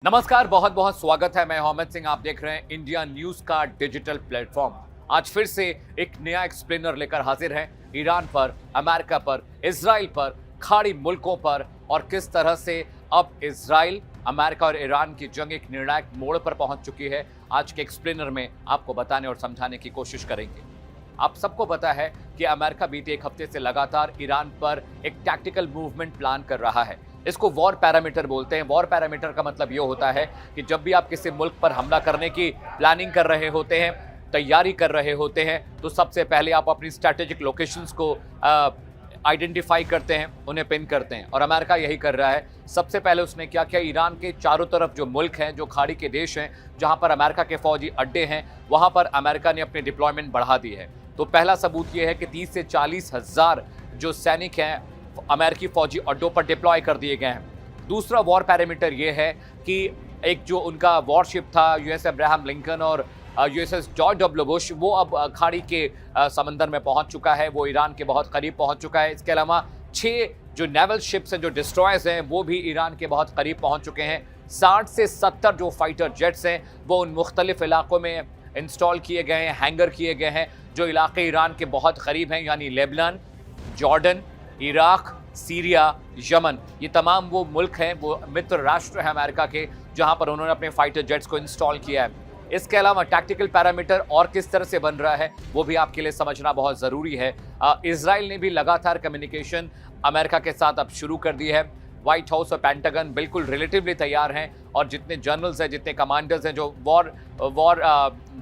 नमस्कार, बहुत बहुत स्वागत है। मैं मोहम्मद सिंह, आप देख रहे हैं इंडिया न्यूज का डिजिटल प्लेटफॉर्म। आज फिर से एक नया एक्सप्लेनर लेकर हाजिर हैं ईरान पर, अमेरिका पर, इजराइल पर, खाड़ी मुल्कों पर और किस तरह से अब इजराइल, अमेरिका और ईरान की जंग एक निर्णायक मोड़ पर पहुंच चुकी है। आज के एक्सप्लेनर में आपको बताने और समझाने की कोशिश करेंगे। आप सबको पता है कि अमेरिका बीते एक हफ्ते से लगातार ईरान पर एक टैक्टिकल मूवमेंट प्लान कर रहा है। इसको वॉर पैरामीटर बोलते हैं। वॉर पैरामीटर का मतलब ये होता है कि जब भी आप किसी मुल्क पर हमला करने की प्लानिंग कर रहे होते हैं, तैयारी कर रहे होते हैं, तो सबसे पहले आप अपनी स्ट्रैटेजिक लोकेशंस को आइडेंटिफाई करते हैं, उन्हें पिन करते हैं। और अमेरिका यही कर रहा है। सबसे पहले उसने क्या किया, ईरान के चारों तरफ जो मुल्क हैं, जो खाड़ी के देश हैं, जहां पर अमेरिका के फौजी अड्डे हैं, वहां पर अमेरिका ने अपनी डिप्लॉयमेंट बढ़ा दी है। तो पहला सबूत यह है कि 30 से 40 हज़ार जो सैनिक हैं अमेरिकी फौजी अड्डों पर डिप्लॉय कर दिए गए हैं। दूसरा वॉर पैरामीटर यह है कि एक जो उनका वॉरशिप था यूएस अब्राहम लिंकन और यूएसएस जॉर्ज डब्ल्यू बुश, वो अब खाड़ी के समंदर में पहुंच चुका है। वो ईरान के बहुत करीब पहुंच चुका है। इसके अलावा 6 जो नेवल शिप्स हैं, जो डिस्ट्रॉयर्स हैं, वो भी ईरान के बहुत करीब पहुंच चुके हैं। 60 से 70 जो फाइटर जेट्स हैं वो उन मुख्तलिफ इलाकों में इंस्टॉल किए गए हैं, हैंगर किए गए हैं, जो इलाके ईरान के बहुत करीब हैं, यानी Lebanon, Jordan, Iraq, Syria, Yemen. ये तमाम वो मुल्क हैं, वो मित्र राष्ट्र हैं अमेरिका के, जहां पर उन्होंने अपने फाइटर जेट्स को इंस्टॉल किया है। इसके अलावा टैक्टिकल पैरामीटर और किस तरह से बन रहा है वो भी आपके लिए समझना बहुत ज़रूरी है। इजराइल ने भी लगातार कम्युनिकेशन अमेरिका के साथ अब शुरू कर दी है। व्हाइट हाउस और पेंटागन बिल्कुल रिलेटिवली तैयार हैं और जितने जनरल्स हैं, जितने कमांडर्स हैं, जो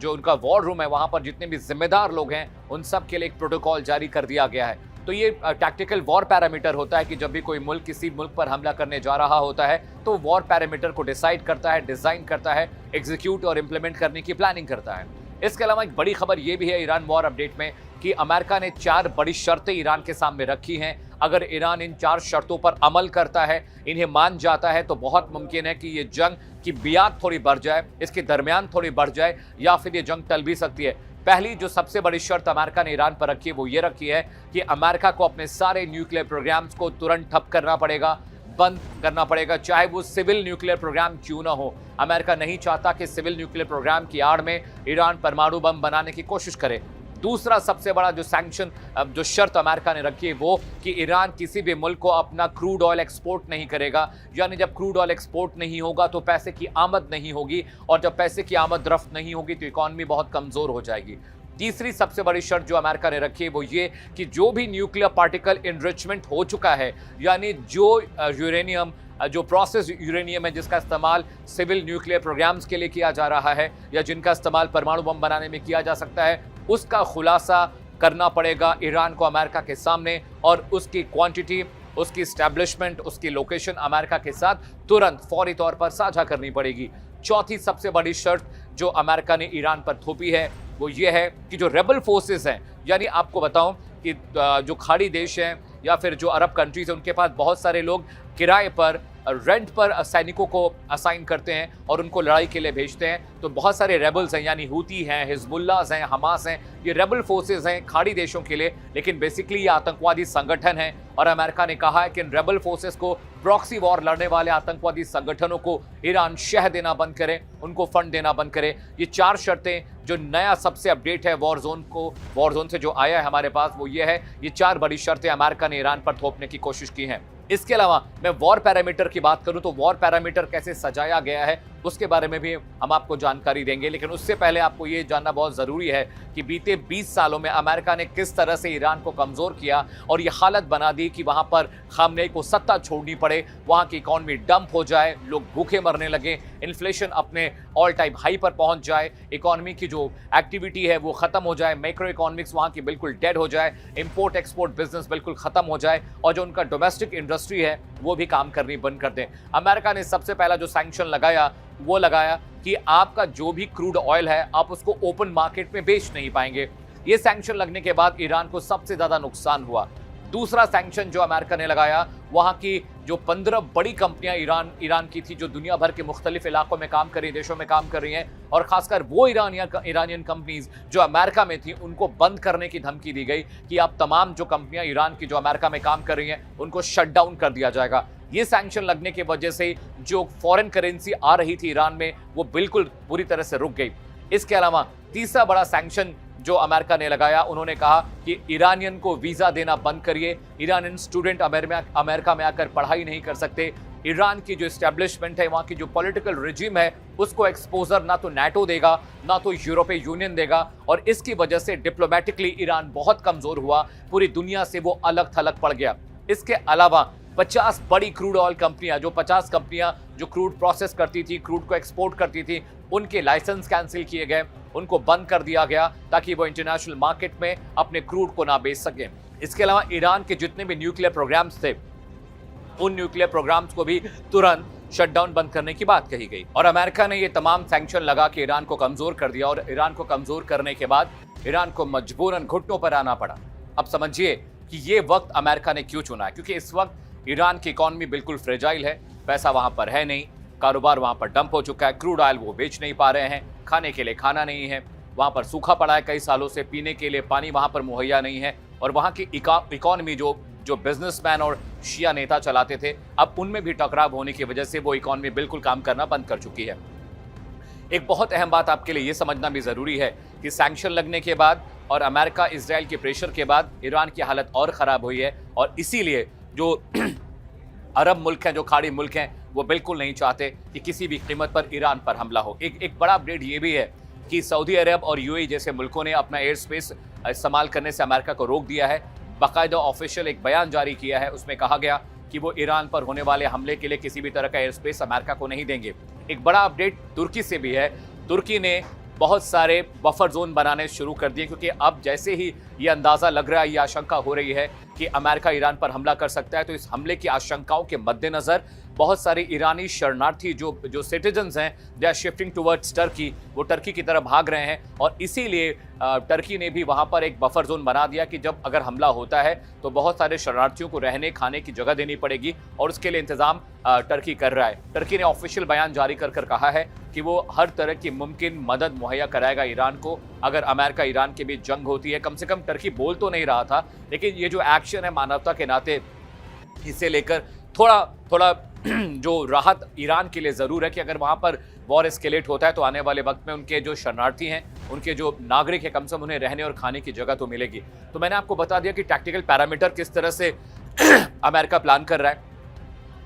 उनका वॉर रूम है, वहाँ पर जितने भी जिम्मेदार लोग हैं, उन सब के लिए एक प्रोटोकॉल जारी कर दिया गया है। तो ये टैक्टिकल वॉर पैरामीटर होता है कि जब भी कोई मुल्क किसी मुल्क पर हमला करने जा रहा होता है तो वॉर पैरामीटर को डिसाइड करता है, डिज़ाइन करता है, एग्जीक्यूट और इम्प्लीमेंट करने की प्लानिंग करता है। इसके अलावा एक बड़ी खबर ये भी है ईरान वॉर अपडेट में कि अमेरिका ने 4 बड़ी शर्तें ईरान के सामने रखी हैं। अगर ईरान इन 4 शर्तों पर अमल करता है, इन्हें मान जाता है, तो बहुत मुमकिन है कि ये जंग की बियाद थोड़ी बढ़ जाए, इसके दरमियान थोड़ी बढ़ जाए या फिर ये जंग टल भी सकती है। पहली जो सबसे बड़ी शर्त अमेरिका ने ईरान पर रखी है वो ये रखी है कि अमेरिका को अपने सारे न्यूक्लियर प्रोग्राम्स को तुरंत ठप करना पड़ेगा, बंद करना पड़ेगा, चाहे वो सिविल न्यूक्लियर प्रोग्राम क्यों ना हो। अमेरिका नहीं चाहता कि सिविल न्यूक्लियर प्रोग्राम की आड़ में ईरान परमाणु बम बनाने की कोशिश करे। दूसरा सबसे बड़ा जो सैंक्शन, जो शर्त अमेरिका ने रखी है वो कि ईरान किसी भी मुल्क को अपना क्रूड ऑयल एक्सपोर्ट नहीं करेगा। यानी जब क्रूड ऑयल एक्सपोर्ट नहीं होगा तो पैसे की आमद नहीं होगी, और जब पैसे की आमद रफ्त नहीं होगी तो इकॉनमी बहुत कमज़ोर हो जाएगी। तीसरी सबसे बड़ी शर्त जो अमेरिका ने रखी है वो ये कि जो भी न्यूक्लियर पार्टिकल इनरिचमेंट हो चुका है, यानी जो यूरेनियम, जो प्रोसेस यूरेनियम है जिसका इस्तेमाल सिविल न्यूक्लियर प्रोग्राम्स के लिए किया जा रहा है या जिनका इस्तेमाल परमाणु बम बनाने में किया जा सकता है, उसका खुलासा करना पड़ेगा ईरान को अमेरिका के सामने, और उसकी क्वांटिटी, उसकी इस्टेब्लिशमेंट, उसकी लोकेशन अमेरिका के साथ तुरंत फौरी तौर पर साझा करनी पड़ेगी। चौथी सबसे बड़ी शर्त जो अमेरिका ने ईरान पर थोपी है वो ये है कि जो रेबल फोर्सेस हैं, यानी आपको बताऊं कि जो खाड़ी देश हैं या फिर जो अरब कंट्रीज हैं, उनके पास बहुत सारे लोग किराए पर, रेंट पर सैनिकों को असाइन करते हैं और उनको लड़ाई के लिए भेजते हैं। तो बहुत सारे रेबल्स हैं, यानी हूती हैं, हिजबुल्लाह हैं, हमास हैं, ये रेबल फोर्सेस हैं खाड़ी देशों के लिए, लेकिन बेसिकली ये आतंकवादी संगठन हैं। और अमेरिका ने कहा है कि इन रेबल फोर्सेस को, प्रॉक्सी वॉर लड़ने वाले आतंकवादी संगठनों को ईरान शह देना बंद करे, उनको फंड देना बंद करे। ये 4 शर्तें जो नया सबसे अपडेट है वॉर जोन से जो आया है हमारे पास, वो ये है, ये 4 बड़ी शर्तें अमेरिका ने ईरान पर थोपने की कोशिश की हैं। इसके अलावा मैं वॉर पैरामीटर की बात करूं तो वॉर पैरामीटर कैसे सजाया गया है उसके बारे में भी हम आपको जानकारी देंगे, लेकिन उससे पहले आपको ये जानना बहुत ज़रूरी है कि बीते 20 सालों में अमेरिका ने किस तरह से ईरान को कमज़ोर किया और ये हालत बना दी कि वहाँ पर खामनेई को सत्ता छोड़नी पड़े, वहाँ की इकॉनमी डंप हो जाए, लोग भूखे मरने लगे, इन्फ्लेशन अपने ऑल टाइम हाई पर पहुँच जाए, इकॉनमी की जो एक्टिविटी है वो ख़त्म हो जाए, मैक्रो इकॉनमिक्स वहाँ की बिल्कुल डेड हो जाए, इम्पोर्ट एक्सपोर्ट बिजनेस बिल्कुल ख़त्म हो जाए और जो उनका डोमेस्टिक इंडस्ट्री है वो भी काम करनी बंद कर दें। अमेरिका ने सबसे पहला जो सैंक्शन लगाया वो लगाया कि आपका जो भी क्रूड ऑयल है आप उसको ओपन मार्केट में बेच नहीं पाएंगे। ये सैंक्शन लगने के बाद ईरान को सबसे ज़्यादा नुकसान हुआ। दूसरा सैंक्शन जो अमेरिका ने लगाया, वहाँ की जो 15 बड़ी कंपनियां ईरान की थी जो दुनिया भर के मुख्तलिफ इलाकों में काम कर रही, देशों में काम कर रही हैं, और खासकर वो ईरानियन कंपनीज जो अमेरिका में थी उनको बंद करने की धमकी दी गई कि अब तमाम जो कंपनियां ईरान की जो अमेरिका में काम कर रही हैं उनको शट डाउन कर दिया जाएगा। ये सैंक्शन लगने की वजह से जो फॉरेन करेंसी आ रही थी ईरान में वो बिल्कुल पूरी तरह से रुक गई। इसके अलावा तीसरा बड़ा सैंक्शन जो अमेरिका ने लगाया, उन्होंने कहा कि ईरानियन को वीजा देना बंद करिए, ईरानियन स्टूडेंट अमेरिका में आकर पढ़ाई नहीं कर सकते, ईरान की जो एस्टेब्लिशमेंट है, वहां की जो पॉलिटिकल रिजीम है, उसको एक्सपोजर ना तो नाटो देगा ना तो यूरोपीय यूनियन देगा, और इसकी वजह से डिप्लोमेटिकली ईरान बहुत कमजोर हुआ, पूरी दुनिया से वो अलग थलग पड़ गया। इसके अलावा 50 बड़ी क्रूड ऑयल कंपनियां, जो 50 कंपनियां जो क्रूड प्रोसेस करती थी, क्रूड को एक्सपोर्ट करती थी, उनके लाइसेंस कैंसिल किए गए, उनको बंद कर दिया गया ताकि वो इंटरनेशनल मार्केट में अपने क्रूड को ना बेच सके। इसके अलावा ईरान के जितने भी न्यूक्लियर प्रोग्राम्स थे, उन न्यूक्लियर प्रोग्राम्स को भी तुरंत शटडाउन बंद करने की बात कही गई, और अमेरिका ने ये तमाम सैंक्शन लगा के ईरान को कमजोर कर दिया, और ईरान को कमजोर करने के बाद ईरान को मजबूरन घुटनों पर आना पड़ा। अब समझिए कि ये वक्त अमेरिका ने क्यों चुना है, क्योंकि इस वक्त ईरान की इकॉनमी बिल्कुल फ्रेजाइल है, पैसा वहां पर है नहीं, कारोबार वहां पर डंप हो चुका है, क्रूड ऑयल वो बेच नहीं पा रहे हैं, खाने के लिए खाना नहीं है, वहां पर सूखा पड़ा है कई सालों से, पीने के लिए पानी वहां पर मुहैया नहीं है, और वहां की इकॉनमी जो बिजनेसमैन और शिया नेता चलाते थे, अब उनमें भी टकराव होने की वजह से वो इकॉनमी बिल्कुल काम करना बंद कर चुकी है। एक बहुत अहम बात आपके लिए ये समझना भी जरूरी है कि सैंक्शन लगने के बाद और अमेरिका इजराइल के प्रेशर के बाद ईरान की हालत और खराब हुई है, और इसीलिए जो अरब मुल्क हैं, जो खाड़ी मुल्क हैं, वो बिल्कुल नहीं चाहते कि किसी भी कीमत पर ईरान पर हमला हो। एक बड़ा अपडेट ये भी है कि सऊदी अरब और यूएई जैसे मुल्कों ने अपना एयर स्पेस इस्तेमाल करने से अमेरिका को रोक दिया है। बाकायदा ऑफिशियल एक बयान जारी किया है, उसमें कहा गया कि वो ईरान पर होने वाले हमले के लिए किसी भी तरह का एयर स्पेस अमेरिका को नहीं देंगे। एक बड़ा अपडेट तुर्की से भी है। तुर्की ने बहुत सारे बफर जोन बनाने शुरू कर दिए, क्योंकि अब जैसे ही ये अंदाज़ा लग रहा है, ये आशंका हो रही है कि अमेरिका ईरान पर हमला कर सकता है, तो इस हमले की आशंकाओं के मद्देनज़र बहुत सारे ईरानी शरणार्थी जो सिटीजन्स हैं, they are shifting towards Turkey, वो टर्की की तरफ भाग रहे हैं, और इसीलिए टर्की ने भी वहाँ पर एक बफर जोन बना दिया कि जब अगर हमला होता है तो बहुत सारे शरणार्थियों को रहने खाने की जगह देनी पड़ेगी, और उसके लिए इंतज़ाम टर्की कर रहा है। टर्की ने ऑफिशियल बयान जारी कर कहा है कि वो हर तरह की मुमकिन मदद मुहैया कराएगा ईरान को, अगर अमेरिका ईरान के बीच जंग होती है। कम से कम टर्की बोल तो नहीं रहा था, लेकिन ये जो एक्शन है मानवता के नाते, इसे लेकर थोड़ा जो राहत ईरान के लिए ज़रूर है कि अगर वहाँ पर वॉर एस्केलेट होता है तो आने वाले वक्त में उनके जो शरणार्थी हैं, उनके जो नागरिक हैं, कम से कम उन्हें रहने और खाने की जगह तो मिलेगी। तो मैंने आपको बता दिया कि टैक्टिकल पैरामीटर किस तरह से अमेरिका प्लान कर रहा है।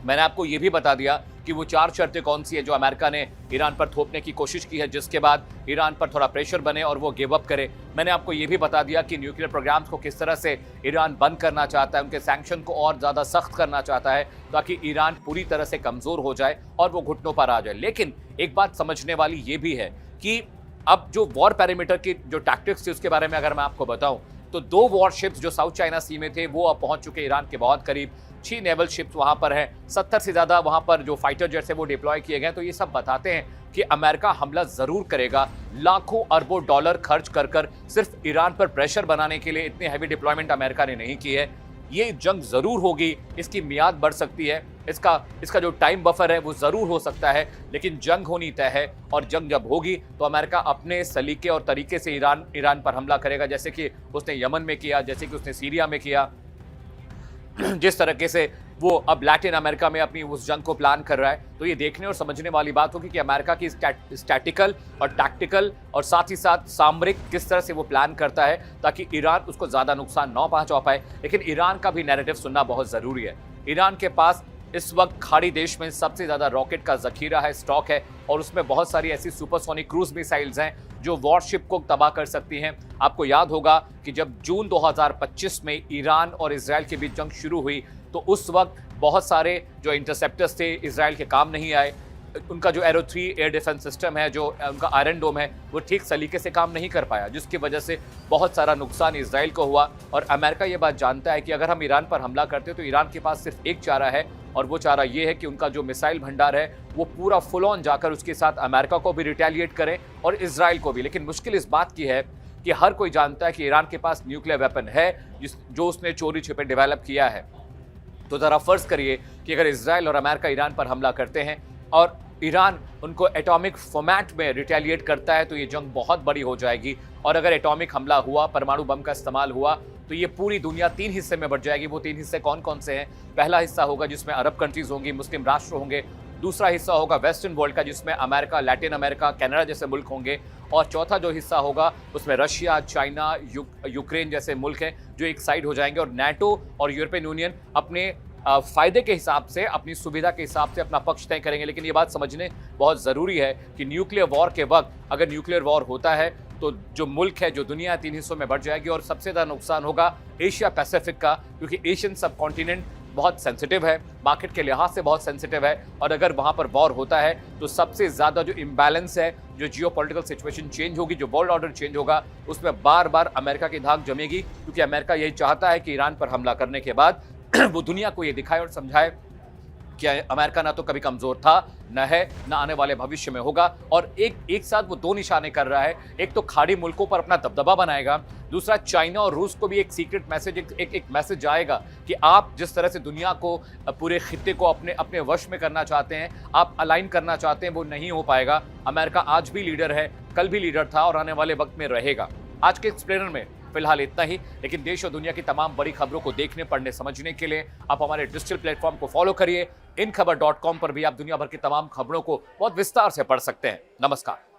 मैंने आपको ये भी बता दिया कि वो 4 शर्तें कौन सी है जो अमेरिका ने ईरान पर थोपने की कोशिश की है, जिसके बाद ईरान पर थोड़ा प्रेशर बने और वो गिव अप करे। मैंने आपको ये भी बता दिया कि न्यूक्लियर प्रोग्राम्स को किस तरह से ईरान बंद करना चाहता है, उनके सैंक्शन को और ज़्यादा सख्त करना चाहता है, ताकि ईरान पूरी तरह से कमज़ोर हो जाए और वो घुटनों पर आ जाए। लेकिन एक बात समझने वाली ये भी है कि अब जो वॉर पैरामीटर की जो टैक्टिक्स थी, उसके बारे में अगर मैं आपको बताऊं तो 2 वॉरशिप्स जो साउथ चाइना सी में थे, वो अब पहुंच चुके ईरान के बहुत करीब। 6 नेवल शिप्स वहां पर हैं, 70 से ज़्यादा वहां पर जो फाइटर जेट्स है वो डिप्लॉय किए गए। तो ये सब बताते हैं कि अमेरिका हमला ज़रूर करेगा। लाखों अरबों डॉलर खर्च कर सिर्फ ईरान पर प्रेशर बनाने के लिए इतनी हैवी डिप्लॉयमेंट अमेरिका ने नहीं की है। ये जंग ज़रूर होगी, इसकी मियाद बढ़ सकती है, इसका जो टाइम बफर है वो ज़रूर हो सकता है, लेकिन जंग होनी तय है। और जंग जब होगी तो अमेरिका अपने सलीके और तरीके से ईरान पर हमला करेगा, जैसे कि उसने यमन में किया, जैसे कि उसने सीरिया में किया, जिस तरीके से वो अब लैटिन अमेरिका में अपनी उस जंग को प्लान कर रहा है। तो ये देखने और समझने वाली बात होगी कि अमेरिका की स्टैटिकल और टैक्टिकल और साथ ही साथ सामरिक किस तरह से वो प्लान करता है, ताकि ईरान उसको ज़्यादा नुकसान न पहुंचा पाए। लेकिन ईरान का भी नैरेटिव सुनना बहुत ज़रूरी है। ईरान के पास इस वक्त खाड़ी देश में सबसे ज़्यादा रॉकेट का जखीरा है, स्टॉक है, और उसमें बहुत सारी ऐसी सुपरसोनिक क्रूज मिसाइल्स हैं जो वॉरशिप को तबाह कर सकती हैं। आपको याद होगा कि जब जून 2025 में ईरान और इजराइल के बीच जंग शुरू हुई, तो उस वक्त बहुत सारे जो इंटरसेप्टर्स थे इजराइल के काम नहीं आए। उनका जो एरो 3 एयर डिफेंस सिस्टम है, जो उनका आयरन डोम है, वो ठीक सलीके से काम नहीं कर पाया, जिसकी वजह से बहुत सारा नुकसान इजराइल को हुआ। और अमेरिका ये बात जानता है कि अगर हम ईरान पर हमला करते हैं तो ईरान के पास सिर्फ एक चारा है, और वो चारा ये है कि उनका जो मिसाइल भंडार है वो पूरा फुल ऑन जाकर उसके साथ अमेरिका को भी रिटेलिएट करें और इजराइल को भी। लेकिन मुश्किल इस बात की है कि हर कोई जानता है कि ईरान के पास न्यूक्लियर वेपन है जो उसने चोरी छिपे डेवलप किया है। तो ज़रा फर्ज करिए कि अगर इजराइल और अमेरिका ईरान पर हमला करते हैं और ईरान उनको एटॉमिक फॉर्मेट में रिटेलिएट करता है तो ये जंग बहुत बड़ी हो जाएगी। और अगर एटॉमिक हमला हुआ, परमाणु बम का इस्तेमाल हुआ, तो ये पूरी दुनिया 3 हिस्से में बट जाएगी। वो 3 हिस्से कौन कौन से हैं? पहला हिस्सा होगा जिसमें अरब कंट्रीज होंगी, मुस्लिम राष्ट्र होंगे। दूसरा हिस्सा होगा वेस्टर्न वर्ल्ड का, जिसमें अमेरिका, लैटिन अमेरिका, कनाडा जैसे मुल्क होंगे। और चौथा जो हिस्सा होगा उसमें रशिया, चाइना, यूक्रेन जैसे मुल्क हैं जो एक साइड हो जाएंगे। और नाटो और यूरोपियन यूनियन अपने फायदे के हिसाब से, अपनी सुविधा के हिसाब से अपना पक्ष तय करेंगे। लेकिन ये बात समझने बहुत ज़रूरी है कि न्यूक्लियर वॉर के वक्त अगर न्यूक्लियर वॉर होता है तो जो मुल्क है, जो दुनिया 3 हिस्सों में बढ़ जाएगी। और सबसे ज़्यादा नुकसान होगा एशिया पैसिफिक का, क्योंकि एशियन सब कॉन्टिनेंट बहुत सेंसिटिव है, मार्केट के लिहाज से बहुत सेंसिटिव है। और अगर वहाँ पर वॉर होता है तो सबसे ज़्यादा जो इम्बैलेंस है, जो जियोपॉलिटिकल सिचुएशन चेंज होगी, जो वर्ल्ड ऑर्डर चेंज होगा, उसमें बार बार अमेरिका की धाक जमेगी। क्योंकि अमेरिका यही चाहता है कि ईरान पर हमला करने के बाद वो दुनिया को ये दिखाए और समझाए कि अमेरिका ना तो कभी कमजोर था, न है, न आने वाले भविष्य में होगा। और एक साथ वो 2 निशाने कर रहा है। एक तो खाड़ी मुल्कों पर अपना दबदबा बनाएगा, दूसरा चाइना और रूस को भी एक सीक्रेट मैसेज, एक मैसेज जाएगा कि आप जिस तरह से दुनिया को, पूरे खित्ते को अपने अपने वश में करना चाहते हैं, आप अलाइन करना चाहते हैं, वो नहीं हो पाएगा। अमेरिका आज भी लीडर है, कल भी लीडर था और आने वाले वक्त में रहेगा। आज के एक्सप्लेनर में फिलहाल इतना ही, लेकिन देश और दुनिया की तमाम बड़ी खबरों को देखने, पढ़ने, समझने के लिए आप हमारे डिजिटल प्लेटफॉर्म को फॉलो करिए। inखबर.com पर भी आप दुनिया भर की तमाम खबरों को बहुत विस्तार से पढ़ सकते हैं। नमस्कार।